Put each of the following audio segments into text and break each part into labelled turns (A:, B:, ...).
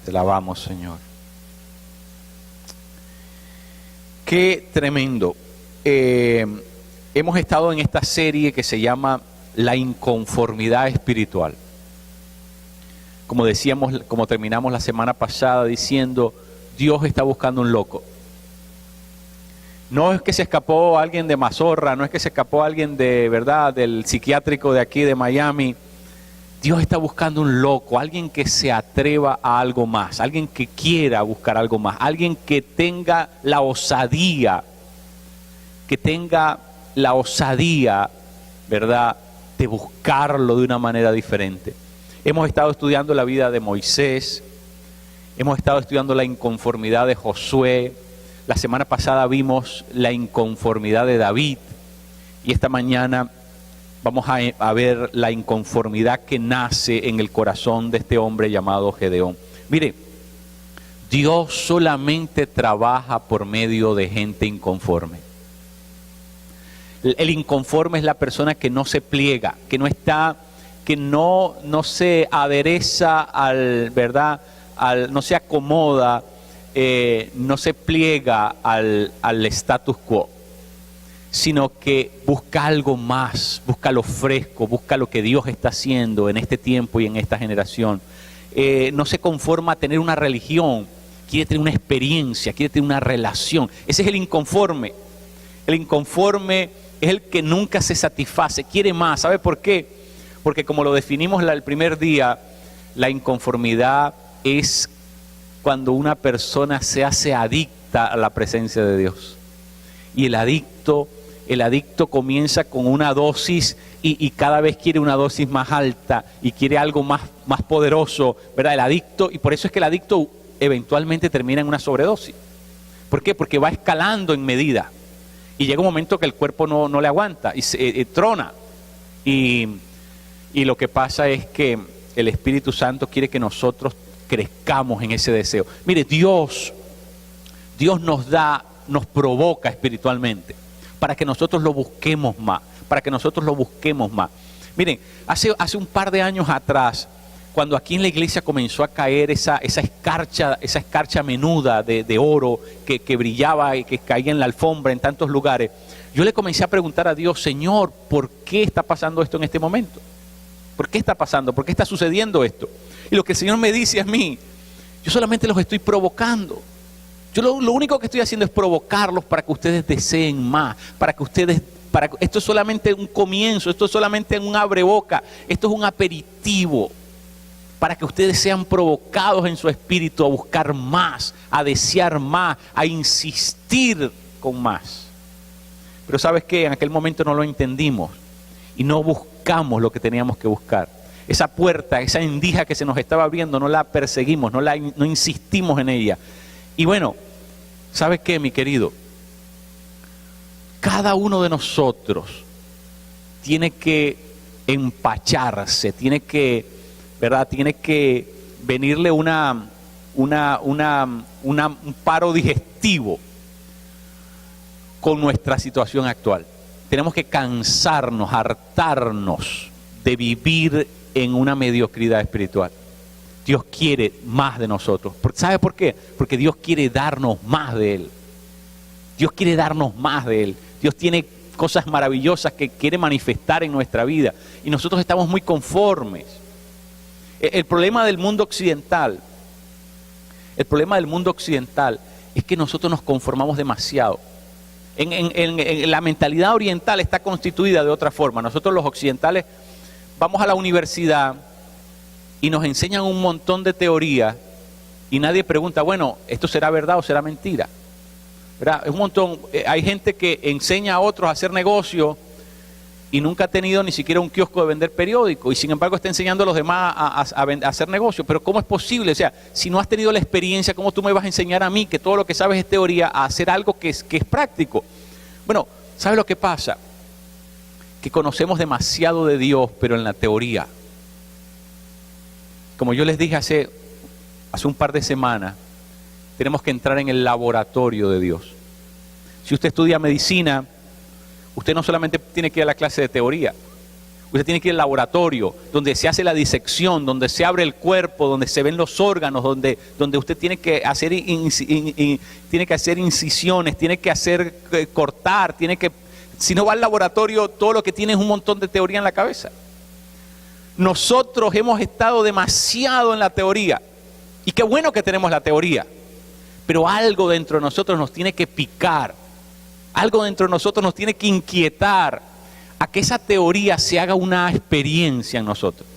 A: Te alabamos, Señor. Qué tremendo. Hemos estado en esta serie que se llama La inconformidad espiritual. Como decíamos, como terminamos la semana pasada diciendo, Dios está buscando un loco. No es que se escapó alguien de Mazorra, no es que se escapó alguien de, ¿verdad?, del psiquiátrico de aquí de Miami. Dios está buscando un loco, alguien que se atreva a algo más, alguien que quiera buscar algo más, alguien que tenga la osadía, ¿verdad?, de buscarlo de una manera diferente. Hemos estado estudiando la vida de Moisés, hemos estado estudiando la inconformidad de Josué, la semana pasada vimos la inconformidad de David y esta mañana vamos a ver la inconformidad que nace en el corazón de este hombre llamado Gedeón. Mire, Dios solamente trabaja por medio de gente inconforme. El inconforme es la persona que no se pliega, que no está, que no se adereza al, ¿verdad?, no se acomoda, no se pliega al status quo, sino que busca algo más, busca lo fresco, busca lo que Dios está haciendo en este tiempo y en esta generación. No se conforma a tener una religión, quiere tener una experiencia, quiere tener una relación. Ese es el inconforme. El inconforme es el que nunca se satisface, quiere más. ¿Sabe por qué? Porque como lo definimos el primer día, la inconformidad es cuando una persona se hace adicta a la presencia de Dios. Y el adicto comienza con una dosis y cada vez quiere una dosis más alta y quiere algo más poderoso, ¿verdad? El adicto, y por eso es que el adicto eventualmente termina en una sobredosis. ¿Por qué? Porque va escalando en medida y llega un momento que el cuerpo no le aguanta y trona. Y lo que pasa es que el Espíritu Santo quiere que nosotros crezcamos en ese deseo. Mire, Dios nos provoca espiritualmente para que nosotros lo busquemos más, Miren, hace un par de años atrás, cuando aquí en la iglesia comenzó a caer esa escarcha menuda de oro que brillaba y que caía en la alfombra en tantos lugares, yo le comencé a preguntar a Dios, Señor, ¿por qué está pasando esto en este momento? ¿Por qué está pasando? ¿Por qué está sucediendo esto? Y lo que el Señor me dice a mí, yo solamente los estoy provocando. Yo lo único que estoy haciendo es provocarlos para que ustedes deseen más, esto es solamente un comienzo, esto es solamente un abreboca, esto es un aperitivo, para que ustedes sean provocados en su espíritu a buscar más, a desear más, a insistir con más. Pero ¿sabes qué? En aquel momento no lo entendimos y no buscamos lo que teníamos que buscar. Esa puerta, esa endija que se nos estaba abriendo, no la perseguimos, no insistimos en ella. Y bueno, ¿sabes qué, mi querido? Cada uno de nosotros tiene que empacharse, tiene que venirle un paro digestivo con nuestra situación actual. Tenemos que cansarnos, hartarnos de vivir en una mediocridad espiritual. Dios quiere más de nosotros. ¿Sabe por qué? Porque Dios quiere darnos más de Él. Dios quiere darnos más de Él. Dios tiene cosas maravillosas que quiere manifestar en nuestra vida. Y nosotros estamos muy conformes. El problema del mundo occidental es que nosotros nos conformamos demasiado. En la mentalidad oriental está constituida de otra forma. Nosotros los occidentales vamos a la universidad y nos enseñan un montón de teoría y nadie pregunta, bueno, ¿esto será verdad o será mentira? ¿Verdad? Es un montón. Hay gente que enseña a otros a hacer negocio y nunca ha tenido ni siquiera un kiosco de vender periódico y sin embargo está enseñando a los demás a hacer negocio. Pero ¿cómo es posible? O sea, si no has tenido la experiencia, ¿cómo tú me vas a enseñar a mí que todo lo que sabes es teoría a hacer algo que es práctico? Bueno, ¿sabes lo que pasa? Que conocemos demasiado de Dios, pero en la teoría. Como yo les dije hace un par de semanas, tenemos que entrar en el laboratorio de Dios. Si usted estudia medicina, usted no solamente tiene que ir a la clase de teoría, Usted tiene que ir al laboratorio, donde se hace la disección, donde se abre el cuerpo, donde se ven los órganos, donde usted tiene que hacer, incisiones, tiene que hacer cortar, si no va al laboratorio, todo lo que tiene es un montón de teoría en la cabeza. Nosotros hemos estado demasiado en la teoría. Y qué bueno que tenemos la teoría. Pero algo dentro de nosotros nos tiene que picar. Algo dentro de nosotros nos tiene que inquietar a que esa teoría se haga una experiencia en nosotros.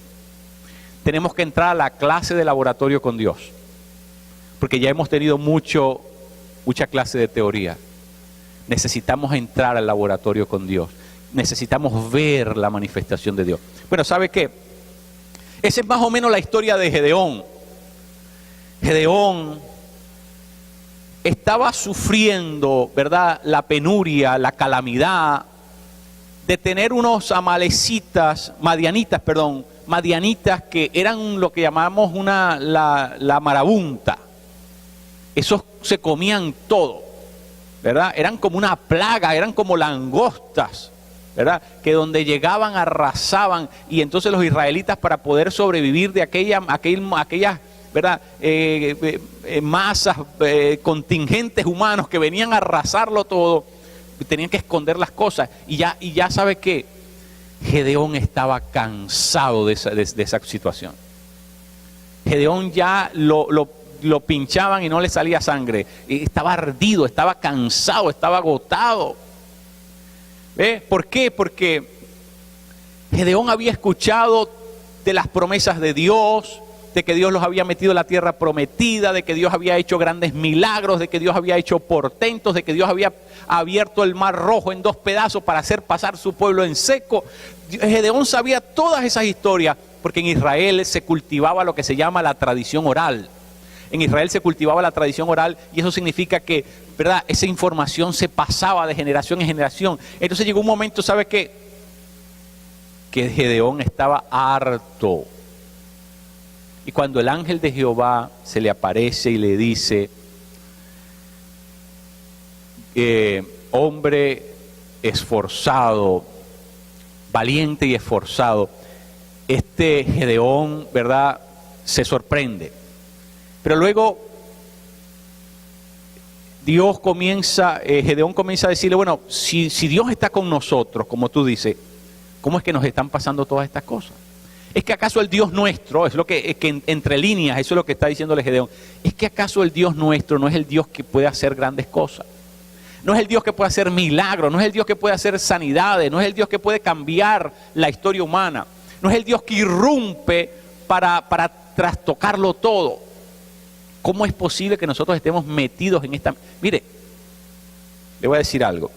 A: Tenemos que entrar a la clase de laboratorio con Dios. Porque ya hemos tenido mucha clase de teoría. Necesitamos entrar al laboratorio con Dios. Necesitamos ver la manifestación de Dios. Bueno, ¿sabe qué? Esa es más o menos la historia de Gedeón. Gedeón estaba sufriendo, ¿verdad?, la penuria, la calamidad de tener unos madianitas que eran lo que llamamos la marabunta. Esos se comían todo, ¿verdad? Eran como una plaga, eran como langostas, ¿verdad? Que donde llegaban arrasaban, y entonces los israelitas, para poder sobrevivir de aquellas, ¿verdad?, masas, contingentes humanos que venían a arrasarlo todo, tenían que esconder las cosas. Y ya sabe que Gedeón estaba cansado de esa situación. Gedeón ya lo pinchaban y no le salía sangre. Estaba ardido, estaba cansado, estaba agotado. ¿Ve? ¿Por qué? Porque Gedeón había escuchado de las promesas de Dios, de que Dios los había metido en la tierra prometida, de que Dios había hecho grandes milagros, de que Dios había hecho portentos, de que Dios había abierto el mar Rojo en 2 pedazos para hacer pasar su pueblo en seco. Gedeón sabía todas esas historias, porque en Israel se cultivaba lo que se llama la tradición oral. En Israel se cultivaba la tradición oral, y eso significa que, ¿verdad?, esa información se pasaba de generación en generación. Entonces llegó un momento, ¿sabe qué? Que Gedeón estaba harto. Y cuando el ángel de Jehová se le aparece y le dice, hombre esforzado, valiente y esforzado, Gedeón, ¿verdad?, se sorprende. Pero luego Gedeón comienza a decirle, bueno, si Dios está con nosotros, como tú dices, ¿cómo es que nos están pasando todas estas cosas? ¿Es que acaso el Dios nuestro, es lo que entre líneas, eso es lo que está diciéndole Gedeón, es que acaso el Dios nuestro no es el Dios que puede hacer grandes cosas? No es el Dios que puede hacer milagros, no es el Dios que puede hacer sanidades, no es el Dios que puede cambiar la historia humana, no es el Dios que irrumpe para trastocarlo todo. ¿Cómo es posible que nosotros estemos metidos en esta? Mire, le voy a decir algo.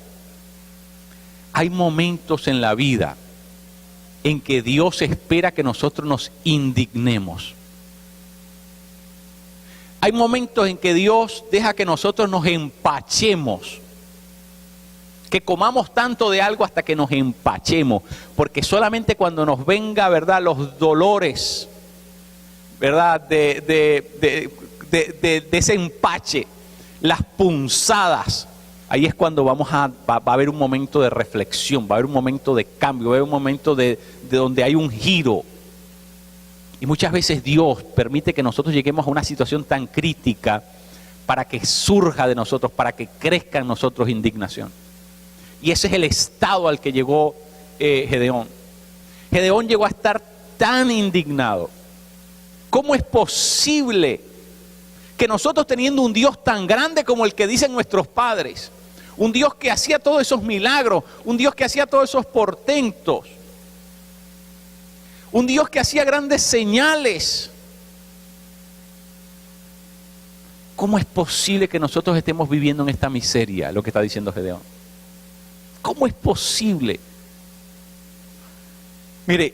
A: Hay momentos en la vida en que Dios espera que nosotros nos indignemos. Hay momentos en que Dios deja que nosotros nos empachemos, que comamos tanto de algo hasta que nos empachemos, porque solamente cuando nos venga, ¿verdad?, los dolores, ¿verdad?, de ese empache, las punzadas, ahí es cuando va a haber un momento de reflexión, va a haber un momento de cambio, va a haber un momento de donde hay un giro. Y muchas veces Dios permite que nosotros lleguemos a una situación tan crítica para que surja de nosotros, para que crezca en nosotros indignación. Y ese es el estado al que llegó Gedeón. Gedeón llegó a estar tan indignado. ¿Cómo es posible que nosotros, teniendo un Dios tan grande como el que dicen nuestros padres, un Dios que hacía todos esos milagros, un Dios que hacía todos esos portentos, un Dios que hacía grandes señales, cómo es posible que nosotros estemos viviendo en esta miseria? Lo que está diciendo Gedeón. ¿Cómo es posible? Mire,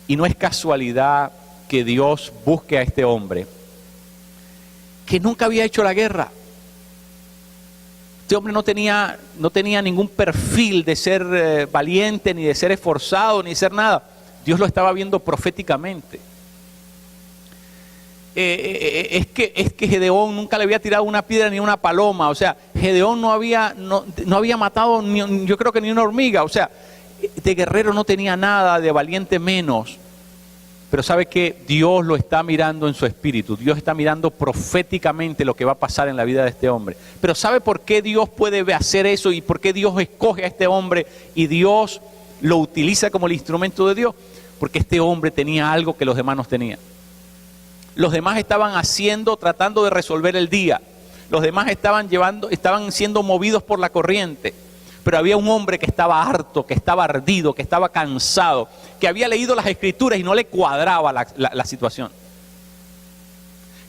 A: y no es casualidad que Dios busque a este hombre que nunca había hecho la guerra. Este hombre no tenía ningún perfil de ser valiente, ni de ser esforzado, ni de ser nada. Dios lo estaba viendo proféticamente. Es que Gedeón nunca le había tirado una piedra ni una paloma. O sea, Gedeón no había matado yo creo que ni una hormiga. O sea, de guerrero no tenía nada, de valiente menos. Pero sabe que Dios lo está mirando en su espíritu. Dios está mirando proféticamente lo que va a pasar en la vida de este hombre. Pero ¿sabe por qué Dios puede hacer eso y por qué Dios escoge a este hombre y Dios lo utiliza como el instrumento de Dios? Porque este hombre tenía algo que los demás no tenían. Los demás estaban tratando de resolver el día. Los demás estaban siendo movidos por la corriente. Pero había un hombre que estaba harto, que estaba ardido, que estaba cansado, que había leído las escrituras y no le cuadraba la situación.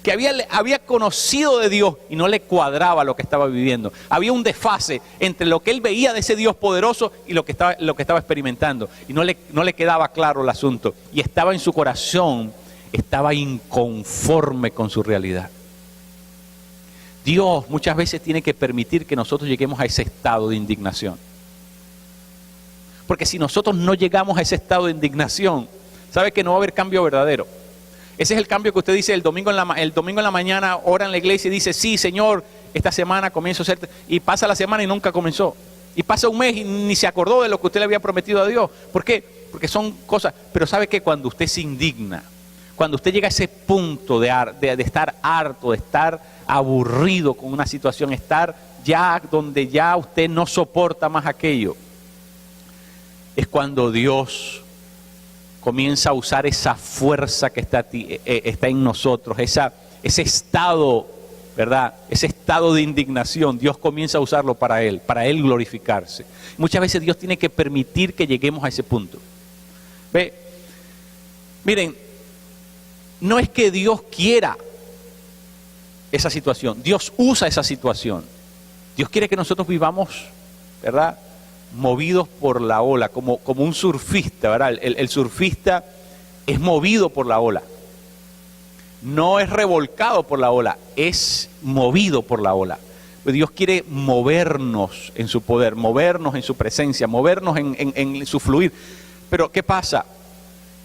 A: Que había conocido de Dios y no le cuadraba lo que estaba viviendo. Había un desfase entre lo que él veía de ese Dios poderoso y lo que estaba experimentando. Y no le quedaba claro el asunto. Y estaba en su corazón, estaba inconforme con su realidad. Dios muchas veces tiene que permitir que nosotros lleguemos a ese estado de indignación. Porque si nosotros no llegamos a ese estado de indignación, sabe que no va a haber cambio verdadero. Ese es el cambio que usted dice el domingo en la mañana, ora en la iglesia y dice, sí, Señor, esta semana comienzo a hacer, y pasa la semana y nunca comenzó. Y pasa un mes y ni se acordó de lo que usted le había prometido a Dios. ¿Por qué? Porque son cosas, pero sabe que cuando usted se indigna, cuando usted llega a ese punto de estar harto, de estar aburrido con una situación, estar ya donde ya usted no soporta más aquello, es cuando Dios comienza a usar esa fuerza que está en nosotros, ese estado, ¿verdad? Ese estado de indignación, Dios comienza a usarlo para Él glorificarse. Muchas veces Dios tiene que permitir que lleguemos a ese punto. ¿Ve? Miren, no es que Dios quiera esa situación, Dios usa esa situación. Dios quiere que nosotros vivamos, ¿verdad?, movidos por la ola, como un surfista, ¿verdad? El surfista es movido por la ola. No es revolcado por la ola, es movido por la ola. Dios quiere movernos en su poder, movernos en su presencia, movernos en su fluir. Pero ¿qué pasa?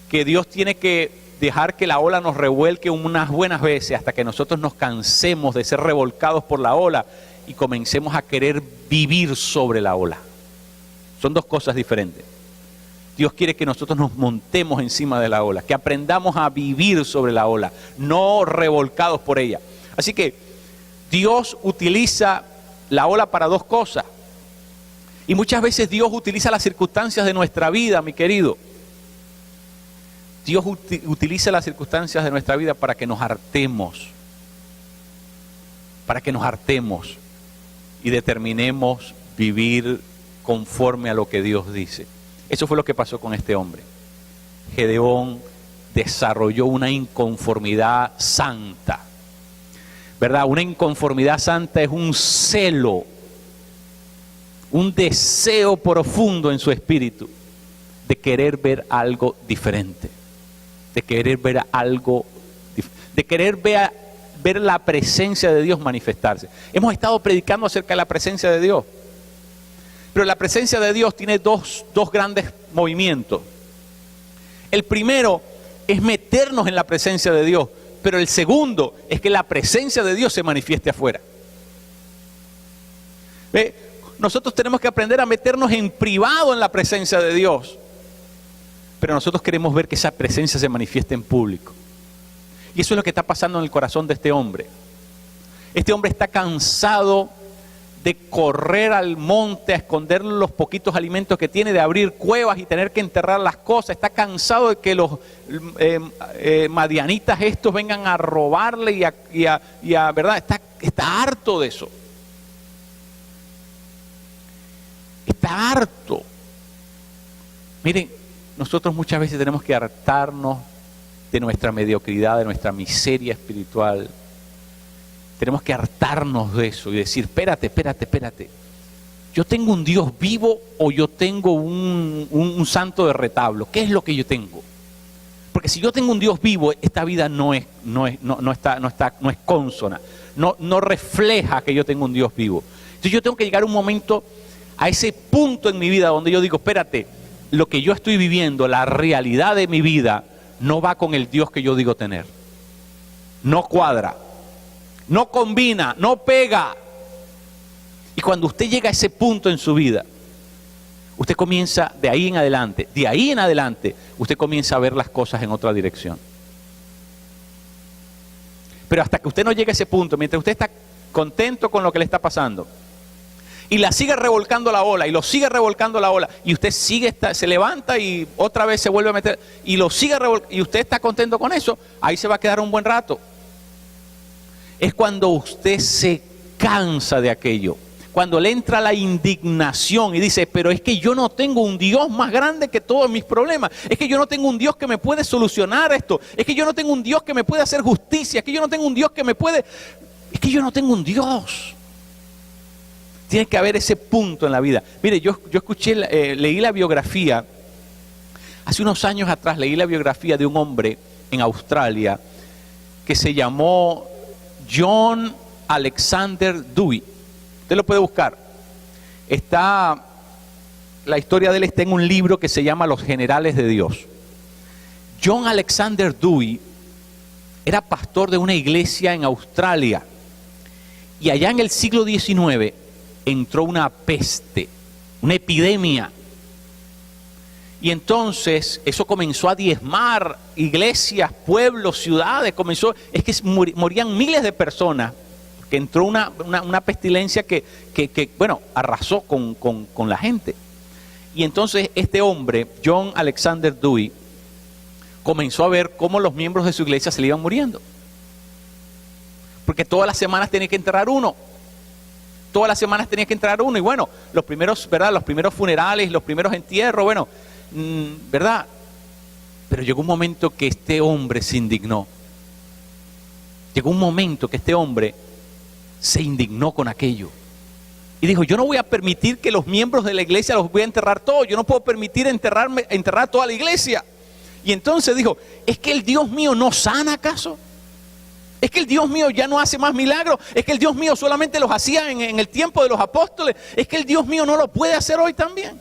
A: Que Dios tiene que dejar que la ola nos revuelque unas buenas veces hasta que nosotros nos cansemos de ser revolcados por la ola y comencemos a querer vivir sobre la ola. Son dos cosas diferentes. Dios quiere que nosotros nos montemos encima de la ola, que aprendamos a vivir sobre la ola, no revolcados por ella. Así que Dios utiliza la ola para dos cosas. Y muchas veces Dios utiliza las circunstancias de nuestra vida, mi querido. Dios utiliza las circunstancias de nuestra vida para que nos hartemos. Para que nos hartemos y determinemos vivir conforme a lo que Dios dice. Eso fue lo que pasó con este hombre. Gedeón desarrolló una inconformidad santa, ¿verdad? Una inconformidad santa es un celo, un deseo profundo en su espíritu de querer ver algo diferente, de querer ver algo, de querer ver la presencia de Dios manifestarse. Hemos estado predicando acerca de la presencia de Dios. Pero la presencia de Dios tiene dos grandes movimientos. El primero es meternos en la presencia de Dios, pero el segundo es que la presencia de Dios se manifieste afuera. ¿Ve? Nosotros tenemos que aprender a meternos en privado en la presencia de Dios, pero nosotros queremos ver que esa presencia se manifieste en público. Y eso es lo que está pasando en el corazón de este hombre. Este hombre está cansado de correr al monte a esconder los poquitos alimentos que tiene, de abrir cuevas y tener que enterrar las cosas. Está cansado de que los madianitas estos vengan a robarle y a ¿verdad? Está harto de eso. Está harto. Miren, nosotros muchas veces tenemos que hartarnos de nuestra mediocridad, de nuestra miseria espiritual. Tenemos que hartarnos de eso y decir, espérate. ¿Yo tengo un Dios vivo o yo tengo un santo de retablo? ¿Qué es lo que yo tengo? Porque si yo tengo un Dios vivo, esta vida no es consona, no refleja que yo tengo un Dios vivo. Entonces yo tengo que llegar a un momento, a ese punto en mi vida donde yo digo, espérate, lo que yo estoy viviendo, la realidad de mi vida, no va con el Dios que yo digo tener. No cuadra. No combina, no pega. Y cuando usted llega a ese punto en su vida, usted comienza de ahí en adelante, usted comienza a ver las cosas en otra dirección. Pero hasta que usted no llegue a ese punto, mientras usted está contento con lo que le está pasando, y la sigue revolcando la ola, y lo sigue revolcando la ola, y usted se levanta y otra vez se vuelve a meter, y lo sigue revolcando, y usted está contento con eso, ahí se va a quedar un buen rato. Es cuando usted se cansa de aquello, cuando le entra la indignación y dice, pero es que yo no tengo un Dios más grande que todos mis problemas, es que yo no tengo un Dios que me puede solucionar esto, es que yo no tengo un Dios que me puede hacer justicia, es que yo no tengo un Dios que me puede, es que yo no tengo un Dios. Tiene que haber ese punto en la vida. Mire, yo escuché, leí la biografía, hace unos años atrás leí la biografía de un hombre en Australia que se llamó John Alexander Dewey. Usted lo puede buscar. La historia de él está en un libro que se llama Los Generales de Dios. John Alexander Dewey era pastor de una iglesia en Australia. Y allá en el siglo XIX entró una peste, una epidemia. Y entonces eso comenzó a diezmar iglesias, pueblos, ciudades. Es que morían miles de personas. Que entró una pestilencia que arrasó con la gente. Y entonces este hombre, John Alexander Dewey, comenzó a ver cómo los miembros de su iglesia se le iban muriendo. Porque todas las semanas tenía que enterrar uno. Y bueno, los primeros funerales, los primeros entierros, ¿verdad? Pero llegó un momento que este hombre se indignó. Se indignó con aquello. Y dijo, yo no voy a permitir que los miembros de la iglesia los voy a enterrar todos. Yo no puedo permitir enterrar toda la iglesia. Y entonces dijo, ¿es que el Dios mío no sana acaso? ¿Es que el Dios mío ya no hace más milagros? ¿Es que el Dios mío solamente los hacía en el tiempo de los apóstoles? ¿Es que el Dios mío no lo puede hacer hoy también?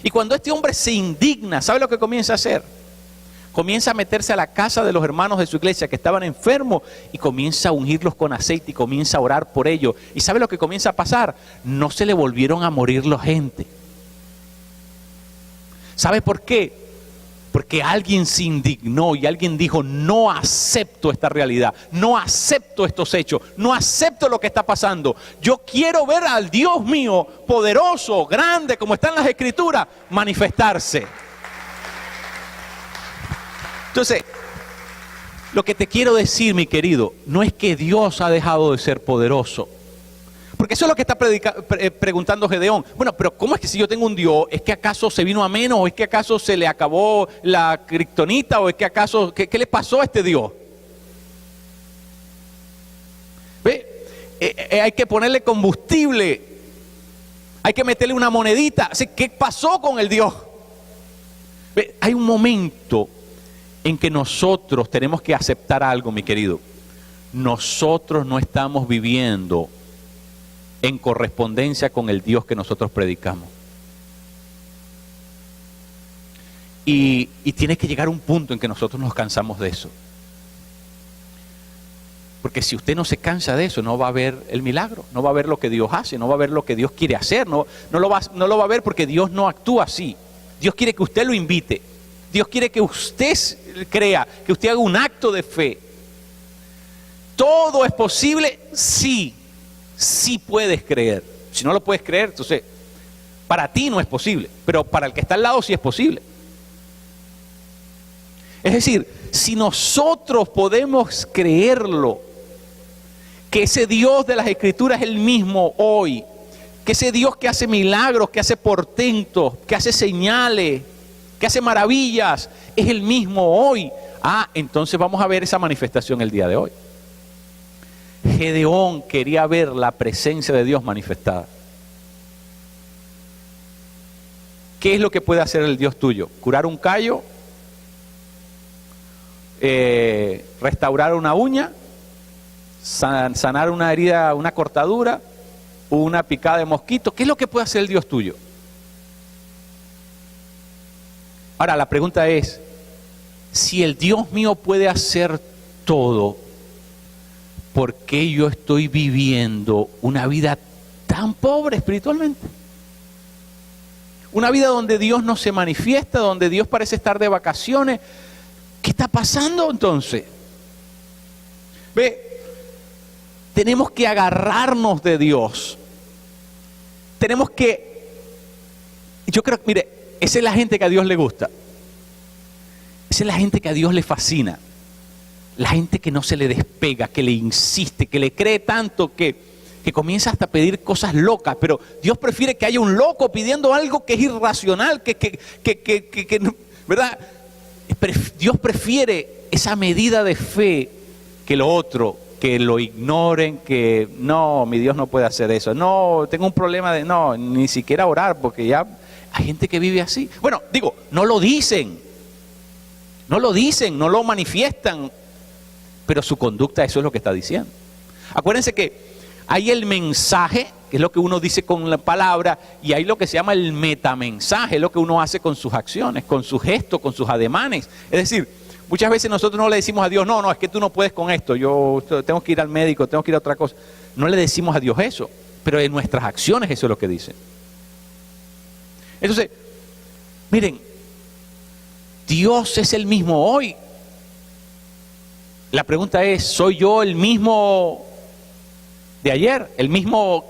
A: Y cuando este hombre se indigna, ¿sabe lo que comienza a hacer? Comienza a meterse a la casa de los hermanos de su iglesia que estaban enfermos y comienza a ungirlos con aceite y comienza a orar por ellos. ¿Y sabe lo que comienza a pasar? No se le volvieron a morir la gente. ¿Sabe por qué? Porque alguien se indignó y alguien dijo, no acepto esta realidad, no acepto estos hechos, no acepto lo que está pasando. Yo quiero ver al Dios mío, poderoso, grande, como está en las Escrituras, manifestarse. Entonces, lo que te quiero decir, mi querido, no es que Dios ha dejado de ser poderoso. Porque eso es lo que está preguntando Gedeón. Bueno, pero ¿cómo es que si yo tengo un Dios, es que acaso se vino a menos, o es que acaso se le acabó la kriptonita, o es que acaso, ¿qué le pasó a este Dios? ¿Ve? Hay que ponerle combustible, hay que meterle una monedita. Así, ¿qué pasó con el Dios? ¿Ve? Hay un momento en que nosotros tenemos que aceptar algo, mi querido. Nosotros no estamos viviendo en correspondencia con el Dios que nosotros predicamos. Y tiene que llegar un punto en que nosotros nos cansamos de eso. Porque si usted no se cansa de eso, no va a ver el milagro, no va a ver lo que Dios hace, no va a ver lo que Dios quiere hacer, no lo va a ver porque Dios no actúa así. Dios quiere que usted lo invite. Dios quiere que usted crea, que usted haga un acto de fe. ¿Todo es posible? Sí, sí puedes creer. Si no lo puedes creer, entonces para ti no es posible, pero para el que está al lado sí es posible. Es decir, si nosotros podemos creerlo, que ese Dios de las Escrituras es el mismo hoy, que ese Dios que hace milagros, que hace portentos, que hace señales, que hace maravillas, es el mismo hoy. Entonces vamos a ver esa manifestación el día de hoy. Gedeón quería ver la presencia de Dios manifestada. ¿Qué es lo que puede hacer el Dios tuyo? ¿Curar un callo? ¿Restaurar una uña? ¿Sanar una herida, una cortadura? ¿Una picada de mosquito? ¿Qué es lo que puede hacer el Dios tuyo? Ahora, la pregunta es, si el Dios mío puede hacer todo, ¿por qué yo estoy viviendo una vida tan pobre espiritualmente? Una vida donde Dios no se manifiesta, donde Dios parece estar de vacaciones. ¿Qué está pasando entonces? Ve, tenemos que agarrarnos de Dios. Tenemos que, yo creo que, mire, esa es la gente que a Dios le gusta. Esa es la gente que a Dios le fascina. La gente que no se le despega, que le insiste, que le cree tanto que comienza hasta a pedir cosas locas. Pero Dios prefiere que haya un loco pidiendo algo que es irracional, ¿verdad? Dios prefiere esa medida de fe que lo otro, que lo ignoren, que no, mi Dios no puede hacer eso. No, tengo un problema de, no, ni siquiera orar, porque ya hay gente que vive así. Bueno, digo, no lo dicen, no lo manifiestan, pero su conducta eso es lo que está diciendo. Acuérdense que hay el mensaje, que es lo que uno dice con la palabra, y hay lo que se llama el metamensaje, es lo que uno hace con sus acciones, con sus gestos, con sus ademanes. Es decir, muchas veces nosotros no le decimos a Dios, no, es que tú no puedes con esto, yo tengo que ir al médico, tengo que ir a otra cosa. No le decimos a Dios eso, pero en nuestras acciones eso es lo que dice. Entonces, miren, Dios es el mismo hoy. La pregunta es, ¿soy yo el mismo de ayer? El mismo,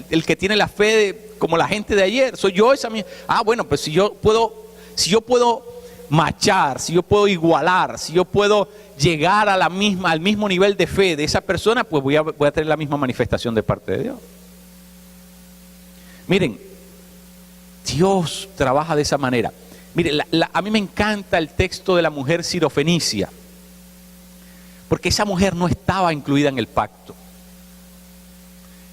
A: el que tiene la fe como la gente de ayer. ¿Soy yo esa misma? Bueno, pues si yo puedo machar, si yo puedo igualar, si yo puedo llegar a al mismo nivel de fe de esa persona, pues voy a tener la misma manifestación de parte de Dios. Miren, Dios trabaja de esa manera. Miren, a mí me encanta el texto de la mujer sirofenicia, porque esa mujer no estaba incluida en el pacto.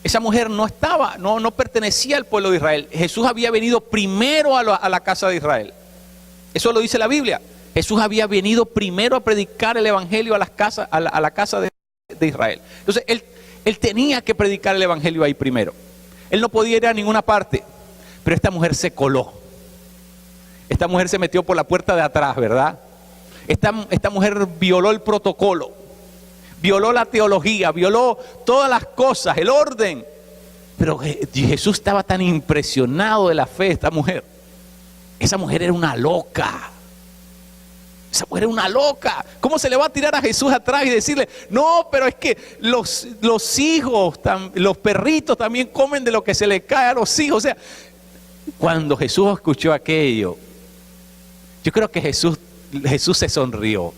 A: Esa mujer no pertenecía al pueblo de Israel. Jesús había venido primero a la casa de Israel. Eso lo dice la Biblia. Jesús había venido primero a predicar el evangelio a la casa de Israel. Entonces él tenía que predicar el evangelio ahí primero. Él no podía ir a ninguna parte. Pero esta mujer se coló. Esta mujer se metió por la puerta de atrás, ¿verdad? Esta mujer violó el protocolo, violó la teología, violó todas las cosas, el orden. Pero Jesús estaba tan impresionado de la fe de esta mujer. Esa mujer era una loca. Esa mujer era una loca. ¿Cómo se le va a tirar a Jesús atrás y decirle, no, pero es que los hijos, los perritos también comen de lo que se le cae a los hijos? O sea, cuando Jesús escuchó aquello, yo creo que Jesús se sonrió.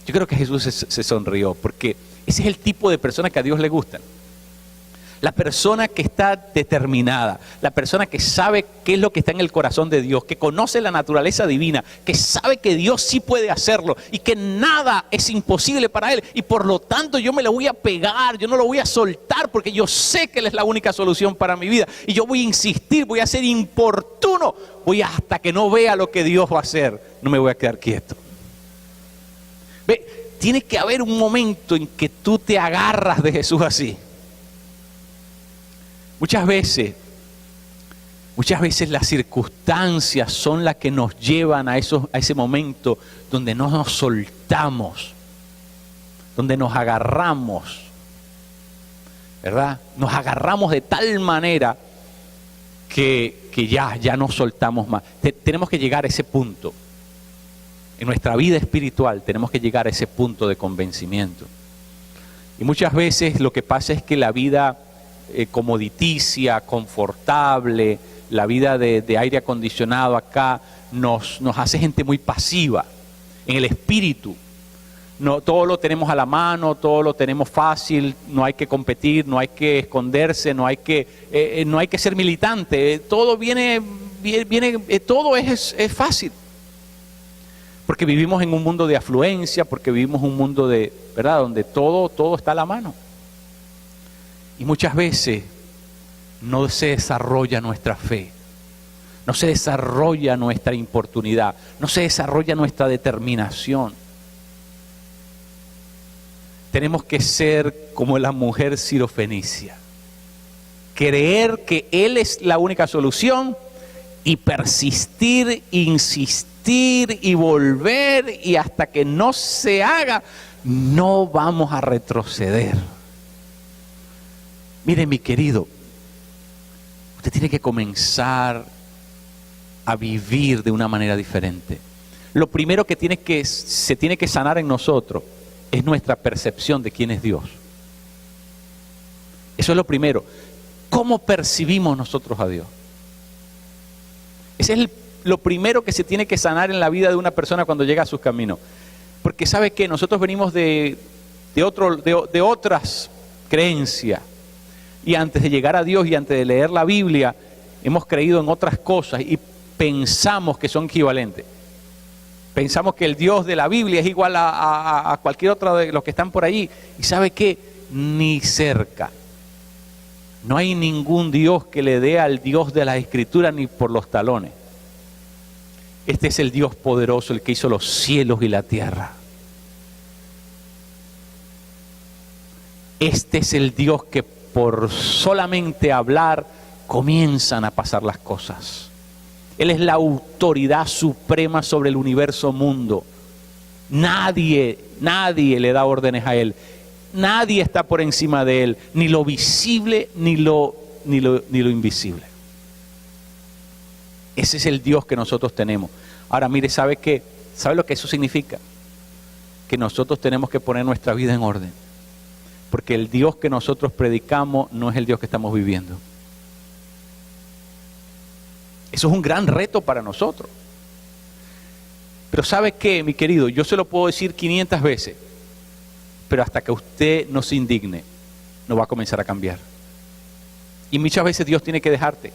A: Yo creo que Jesús se sonrió, porque ese es el tipo de persona que a Dios le gustan. La persona que está determinada, la persona que sabe qué es lo que está en el corazón de Dios, que conoce la naturaleza divina, que sabe que Dios sí puede hacerlo y que nada es imposible para Él. Y por lo tanto yo me lo voy a pegar, yo no lo voy a soltar porque yo sé que Él es la única solución para mi vida. Y yo voy a insistir, voy a ser importuno, hasta que no vea lo que Dios va a hacer, no me voy a quedar quieto. Ve, tiene que haber un momento en que tú te agarras de Jesús así. Muchas veces las circunstancias son las que nos llevan a ese momento donde no nos soltamos, donde nos agarramos, ¿verdad? Nos agarramos de tal manera que ya no soltamos más. Tenemos que llegar a ese punto. En nuestra vida espiritual tenemos que llegar a ese punto de convencimiento. Y muchas veces lo que pasa es que la vida comoditicia, confortable, la vida de aire acondicionado acá nos hace gente muy pasiva en el espíritu. No, todo lo tenemos a la mano, todo lo tenemos fácil, no hay que competir, no hay que esconderse, no hay que ser militante, todo viene, todo es fácil. Porque vivimos en un mundo de afluencia, porque vivimos en un mundo ¿verdad? Donde todo está a la mano. Y muchas veces no se desarrolla nuestra fe, no se desarrolla nuestra importunidad, no se desarrolla nuestra determinación. Tenemos que ser como la mujer sirofenicia, creer que Él es la única solución y persistir, insistir y volver, y hasta que no se haga, no vamos a retroceder. Mire, mi querido, usted tiene que comenzar a vivir de una manera diferente. Lo primero que se tiene que sanar en nosotros es nuestra percepción de quién es Dios. Eso es lo primero. ¿Cómo percibimos nosotros a Dios? Ese es lo primero que se tiene que sanar en la vida de una persona cuando llega a sus caminos. Porque ¿sabe qué? Nosotros venimos de otras creencias. Y antes de llegar a Dios y antes de leer la Biblia, hemos creído en otras cosas y pensamos que son equivalentes. Pensamos que el Dios de la Biblia es igual a cualquier otro de los que están por allí. ¿Y sabe qué? Ni cerca. No hay ningún Dios que le dé al Dios de la Escritura ni por los talones. Este es el Dios poderoso, el que hizo los cielos y la tierra. Este es el Dios que por solamente hablar comienzan a pasar las cosas. Él es la autoridad suprema sobre el universo mundo. Nadie le da órdenes a Él. Nadie está por encima de Él, ni lo visible ni lo invisible. Ese es el Dios que nosotros tenemos. Ahora mire, ¿sabe qué? ¿Sabe lo que eso significa? Que nosotros tenemos que poner nuestra vida en orden. Porque el Dios que nosotros predicamos no es el Dios que estamos viviendo. Eso es un gran reto para nosotros. Pero ¿sabe qué, mi querido? Yo se lo puedo decir 500 veces. Pero hasta que usted no se indigne, no va a comenzar a cambiar. Y muchas veces Dios tiene que dejarte.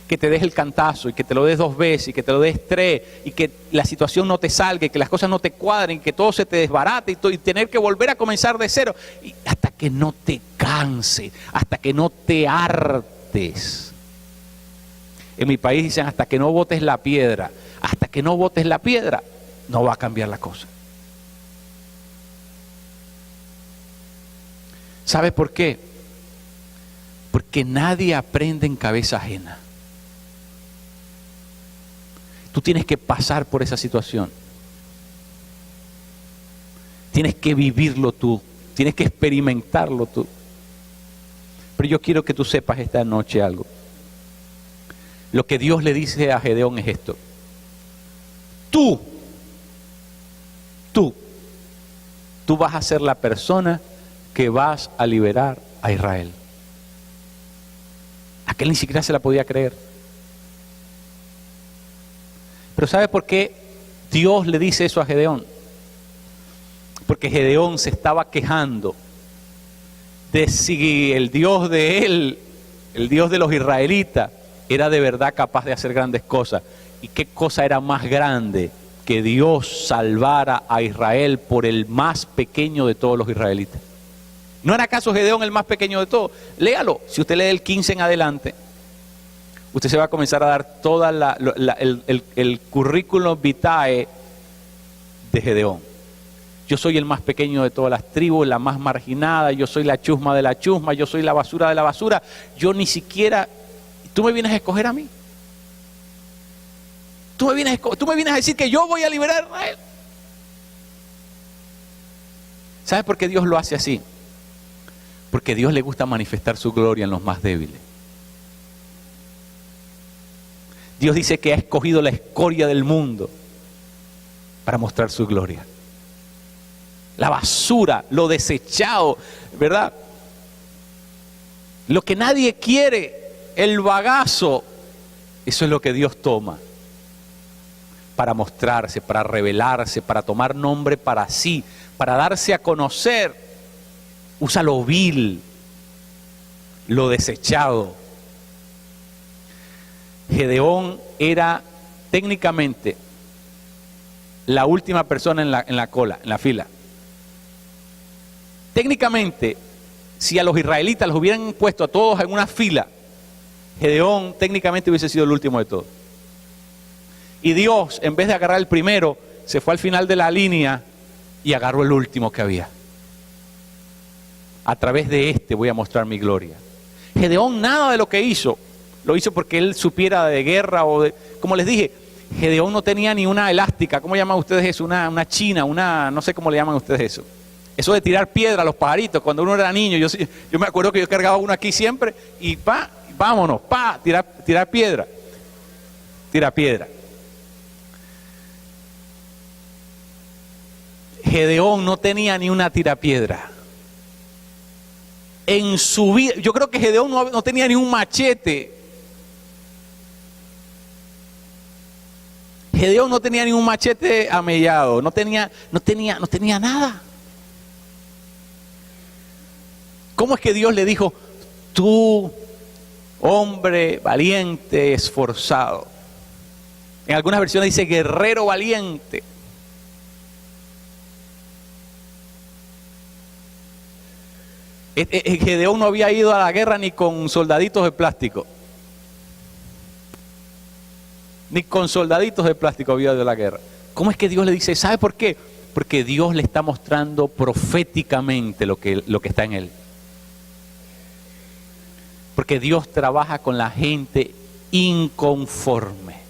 A: Que te des el cantazo y que te lo des 2 veces y que te lo des 3 y que la situación no te salga y que las cosas no te cuadren y que todo se te desbarate y tener que volver a comenzar de cero. Y hasta que no te canse, hasta que no te hartes. En mi país dicen hasta que no botes la piedra. Hasta que no botes la piedra, no va a cambiar la cosa. ¿Sabe por qué? Porque nadie aprende en cabeza ajena. Tú tienes que pasar por esa situación. Tienes que vivirlo tú. Tienes que experimentarlo tú. Pero yo quiero que tú sepas esta noche algo. Lo que Dios le dice a Gedeón es esto. Tú vas a ser la persona que vas a liberar a Israel. Aquel ni siquiera se la podía creer. Pero ¿sabe por qué Dios le dice eso a Gedeón? Porque Gedeón se estaba quejando de si el Dios de él, el Dios de los israelitas, era de verdad capaz de hacer grandes cosas. ¿Y qué cosa era más grande que Dios salvara a Israel por el más pequeño de todos los israelitas? ¿No era acaso Gedeón el más pequeño de todos? Léalo. Si usted lee el 15 en adelante, usted se va a comenzar a dar toda el currículum vitae de Gedeón. Yo soy el más pequeño de todas las tribus, la más marginada, yo soy la chusma de la chusma, yo soy la basura de la basura. Yo ni siquiera... ¿Tú me vienes a escoger a mí? ¿Tú me vienes a decir que yo voy a liberar a Israel? ¿Sabes por qué Dios lo hace así? Porque a Dios le gusta manifestar su gloria en los más débiles. Dios dice que ha escogido la escoria del mundo para mostrar su gloria. La basura, lo desechado, ¿verdad? Lo que nadie quiere, el bagazo, eso es lo que Dios toma para mostrarse, para revelarse, para tomar nombre para sí, para darse a conocer. Usa lo vil, lo desechado. Gedeón era técnicamente la última persona en la cola, en la fila. Técnicamente, si a los israelitas los hubieran puesto a todos en una fila, Gedeón técnicamente hubiese sido el último de todos. Y Dios, en vez de agarrar el primero, se fue al final de la línea y agarró el último que había. A través de este voy a mostrar mi gloria. Gedeón nada de lo que hizo, lo hizo porque él supiera de guerra o de... Como les dije, Gedeón no tenía ni una elástica. ¿Cómo llaman ustedes eso? Una china, no sé cómo le llaman ustedes eso. Eso de tirar piedra a los pajaritos. Cuando uno era niño, yo me acuerdo que yo cargaba uno aquí siempre y vámonos, tirar piedra. tirapiedra. Gedeón no tenía ni una tirapiedra. En su vida, yo creo que Gedeón no tenía ni un machete. Gedeón no tenía ni un machete amellado, no tenía nada. ¿Cómo es que Dios le dijo, tú, hombre valiente, esforzado? En algunas versiones dice guerrero valiente. Gedeón no había ido a la guerra ni con soldaditos de plástico. Ni con soldaditos de plástico había ido a la guerra. ¿Cómo es que Dios le dice? ¿Sabe por qué? Porque Dios le está mostrando proféticamente lo que está en él. Porque Dios trabaja con la gente inconforme.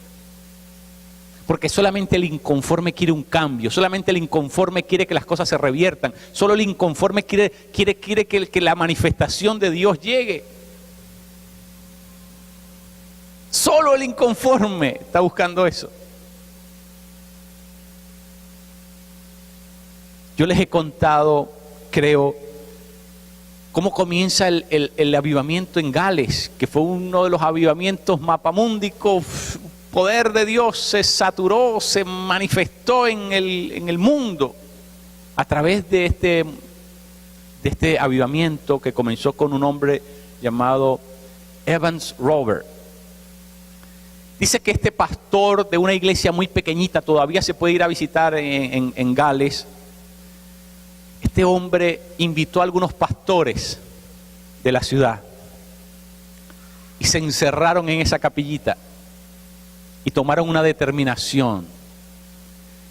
A: Porque solamente el inconforme quiere un cambio, solamente el inconforme quiere que las cosas se reviertan, solo el inconforme quiere que la manifestación de Dios llegue. Solo el inconforme está buscando eso. Yo les he contado, creo, cómo comienza el avivamiento en Gales, que fue uno de los avivamientos mapamúndicos. Poder de Dios se saturó, se manifestó en el mundo a través de este avivamiento que comenzó con un hombre llamado Evans Robert. Dice que este pastor de una iglesia muy pequeñita, todavía se puede ir a visitar en Gales. Este hombre invitó a algunos pastores de la ciudad y se encerraron en esa capillita. Y tomaron una determinación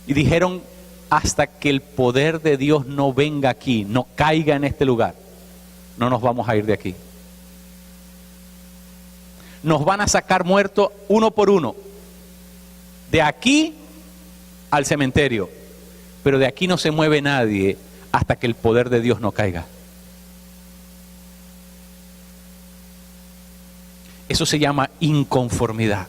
A: y dijeron, hasta que el poder de Dios no venga aquí, no caiga en este lugar, no nos vamos a ir de aquí. Nos van a sacar muertos uno por uno, de aquí al cementerio, pero de aquí no se mueve nadie hasta que el poder de Dios no caiga. Eso se llama inconformidad.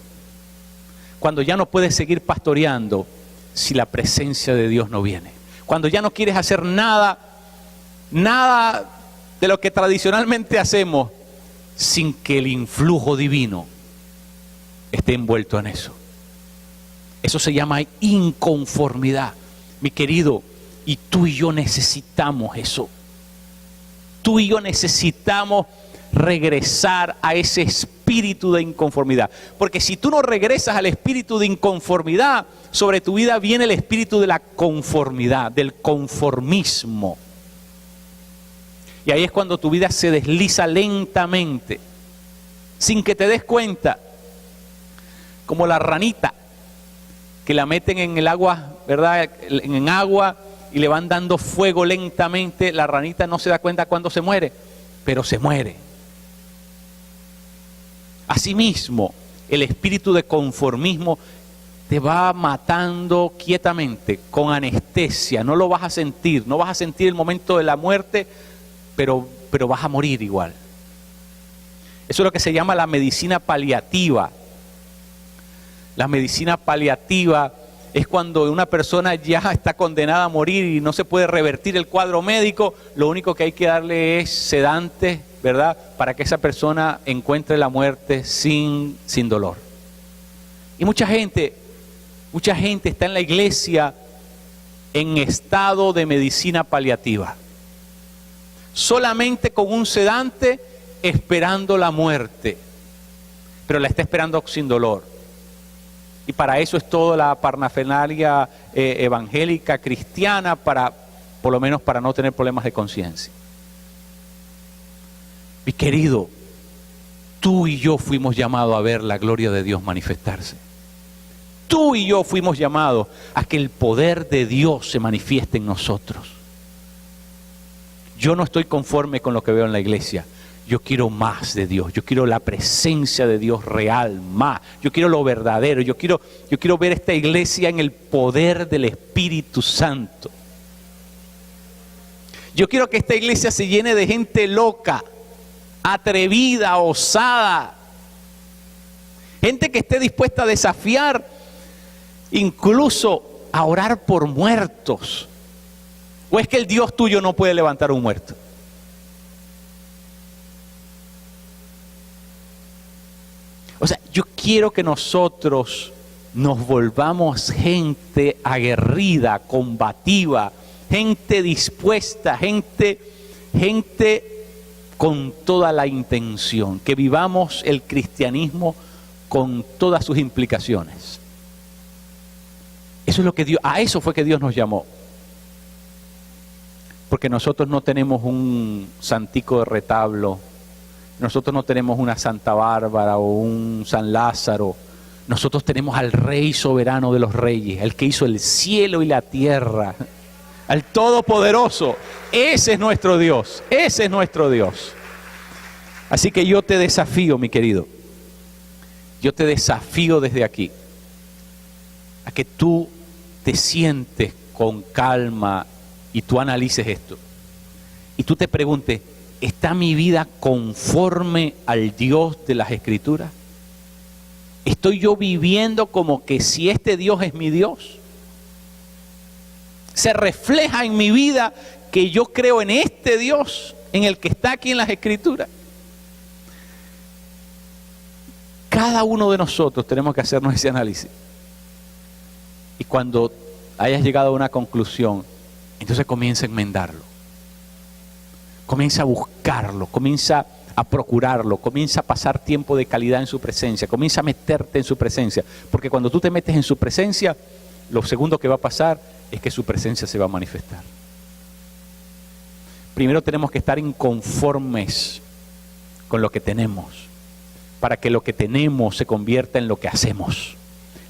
A: Cuando ya no puedes seguir pastoreando si la presencia de Dios no viene. Cuando ya no quieres hacer nada de lo que tradicionalmente hacemos sin que el influjo divino esté envuelto en eso. Eso se llama inconformidad. Mi querido, y tú y yo necesitamos eso. Tú y yo necesitamos regresar a ese espíritu de inconformidad. Porque si tú no regresas al espíritu de inconformidad, sobre tu vida viene el espíritu de la conformidad, del conformismo. Y ahí es cuando tu vida se desliza lentamente, sin que te des cuenta, como la ranita, que la meten en el agua, ¿verdad? En agua y le van dando fuego lentamente. La ranita no se da cuenta cuando se muere, pero se muere. Asimismo, el espíritu de conformismo te va matando quietamente, con anestesia. No lo vas a sentir, no vas a sentir el momento de la muerte, pero vas a morir igual. Eso es lo que se llama la medicina paliativa. La medicina paliativa es cuando una persona ya está condenada a morir y no se puede revertir el cuadro médico. Lo único que hay que darle es sedantes, ¿verdad? Para que esa persona encuentre la muerte sin dolor. Y mucha gente está en la iglesia en estado de medicina paliativa. Solamente con un sedante, esperando la muerte. Pero la está esperando sin dolor. Y para eso es toda la parafernalia evangélica, cristiana, por lo menos para no tener problemas de conciencia. Mi querido, tú y yo fuimos llamados a ver la gloria de Dios manifestarse. Tú y yo fuimos llamados a que el poder de Dios se manifieste en nosotros. Yo no estoy conforme con lo que veo en la iglesia. Yo quiero más de Dios. Yo quiero la presencia de Dios real, más. Yo quiero lo verdadero. Yo quiero ver esta iglesia en el poder del Espíritu Santo. Yo quiero que esta iglesia se llene de gente loca, atrevida, osada. Gente que esté dispuesta a desafiar, incluso a orar por muertos. ¿O es que el Dios tuyo no puede levantar un muerto? O sea, yo quiero que nosotros nos volvamos gente aguerrida, combativa, gente dispuesta, gente con toda la intención, que vivamos el cristianismo con todas sus implicaciones. Eso es lo que a eso fue que Dios nos llamó. Porque nosotros no tenemos un santico de retablo, nosotros no tenemos una Santa Bárbara o un San Lázaro. Nosotros tenemos al Rey soberano de los reyes, el que hizo el cielo y la tierra, al Todopoderoso. Ese es nuestro Dios, ese es nuestro Dios. Así que yo te desafío, mi querido, yo te desafío desde aquí, a que tú te sientes con calma y tú analices esto. Y tú te preguntes, ¿está mi vida conforme al Dios de las Escrituras? ¿Estoy yo viviendo como que si este Dios es mi Dios? ¿Se refleja en mi vida que yo creo en este Dios, en el que está aquí en las Escrituras? Cada uno de nosotros tenemos que hacernos ese análisis. Y cuando hayas llegado a una conclusión, entonces comienza a enmendarlo. Comienza a buscarlo, comienza a procurarlo, comienza a pasar tiempo de calidad en su presencia, comienza a meterte en su presencia, porque cuando tú te metes en su presencia, lo segundo que va a pasar es que su presencia se va a manifestar. Primero tenemos que estar inconformes con lo que tenemos, para que lo que tenemos se convierta en lo que hacemos.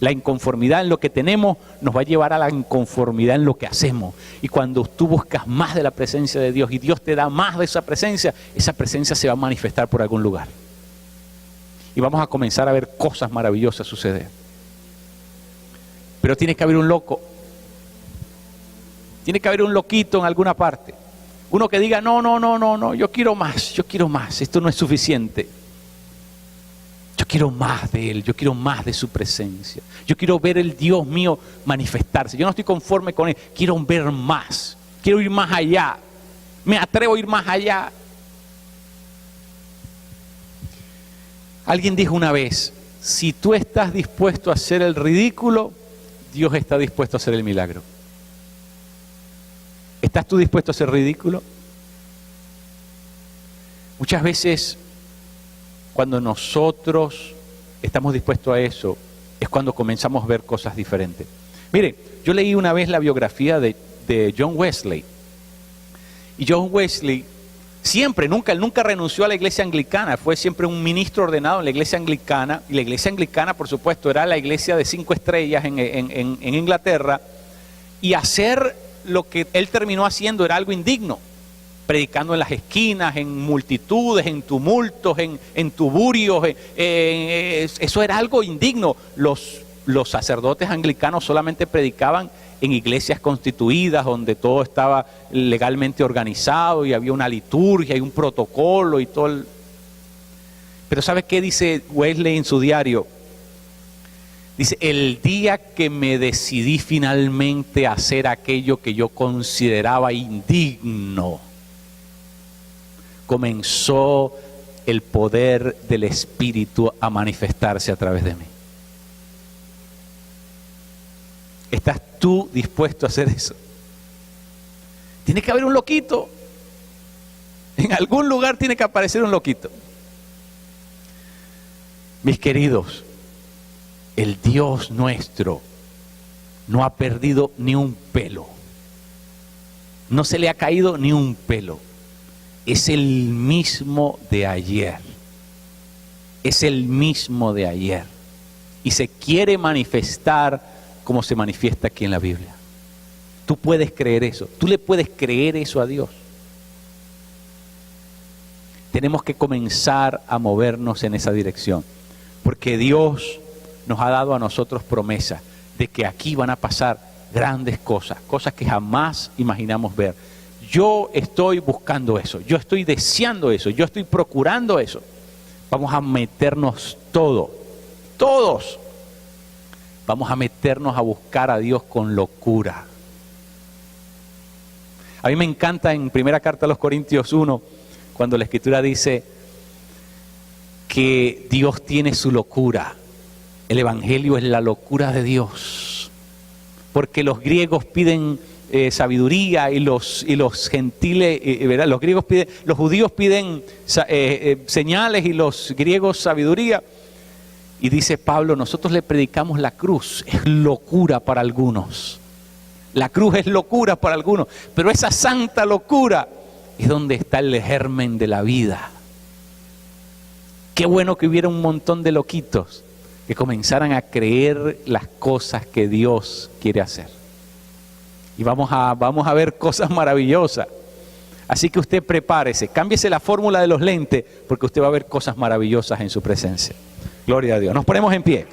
A: La inconformidad en lo que tenemos nos va a llevar a la inconformidad en lo que hacemos. Y cuando tú buscas más de la presencia de Dios y Dios te da más de esa presencia se va a manifestar por algún lugar. Y vamos a comenzar a ver cosas maravillosas suceder. Pero tiene que haber un loco. Tiene que haber un loquito en alguna parte. Uno que diga, no, yo quiero más, esto no es suficiente. Yo quiero más de Él, yo quiero más de su presencia. Yo quiero ver el Dios mío manifestarse. Yo no estoy conforme con Él, quiero ver más. Quiero ir más allá. Me atrevo a ir más allá. Alguien dijo una vez, si tú estás dispuesto a hacer el ridículo, Dios está dispuesto a hacer el milagro. ¿Estás tú dispuesto a hacer ridículo? Muchas veces, cuando nosotros estamos dispuestos a eso, es cuando comenzamos a ver cosas diferentes. Mire, yo leí una vez la biografía de John Wesley. Y John Wesley él nunca renunció a la iglesia anglicana, fue siempre un ministro ordenado en la iglesia anglicana. Y la iglesia anglicana, por supuesto, era la iglesia de 5 estrellas en Inglaterra. Y hacer lo que él terminó haciendo era algo indigno. Predicando en las esquinas, en multitudes, en tumultos, en tuburios. Eso era algo indigno. Los sacerdotes anglicanos solamente predicaban en iglesias constituidas, donde todo estaba legalmente organizado y había una liturgia y un protocolo y todo. Pero ¿sabe qué dice Wesley en su diario? Dice, el día que me decidí finalmente a hacer aquello que yo consideraba indigno, comenzó el poder del Espíritu a manifestarse a través de mí. ¿Estás tú dispuesto a hacer eso? Tiene que haber un loquito. En algún lugar tiene que aparecer un loquito. Mis queridos, el Dios nuestro no ha perdido ni un pelo. No se le ha caído ni un pelo. Es el mismo de ayer. Es el mismo de ayer. Y se quiere manifestar como se manifiesta aquí en la Biblia. Tú puedes creer eso. Tú le puedes creer eso a Dios. Tenemos que comenzar a movernos en esa dirección. Porque Dios nos ha dado a nosotros promesas de que aquí van a pasar grandes cosas. Cosas que jamás imaginamos ver. Yo estoy buscando eso, yo estoy deseando eso, yo estoy procurando eso. Vamos a meternos todo todos, vamos a meternos a buscar a Dios con locura. A mí me encanta en primera carta a los Corintios 1, cuando la Escritura dice que Dios tiene su locura. El Evangelio es la locura de Dios. Porque los griegos piden sabiduría y los gentiles, ¿verdad? Los judíos piden señales y los griegos sabiduría. Y dice Pablo, nosotros le predicamos la cruz, es locura para algunos. La cruz es locura para algunos, pero esa santa locura es donde está el germen de la vida. Qué bueno que hubiera un montón de loquitos que comenzaran a creer las cosas que Dios quiere hacer. Y vamos a ver cosas maravillosas. Así que usted prepárese, cámbiese la fórmula de los lentes, porque usted va a ver cosas maravillosas en su presencia. Gloria a Dios. Nos ponemos en pie.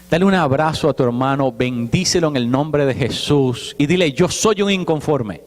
A: Dale un abrazo a tu hermano, bendícelo en el nombre de Jesús y dile, yo soy un inconforme.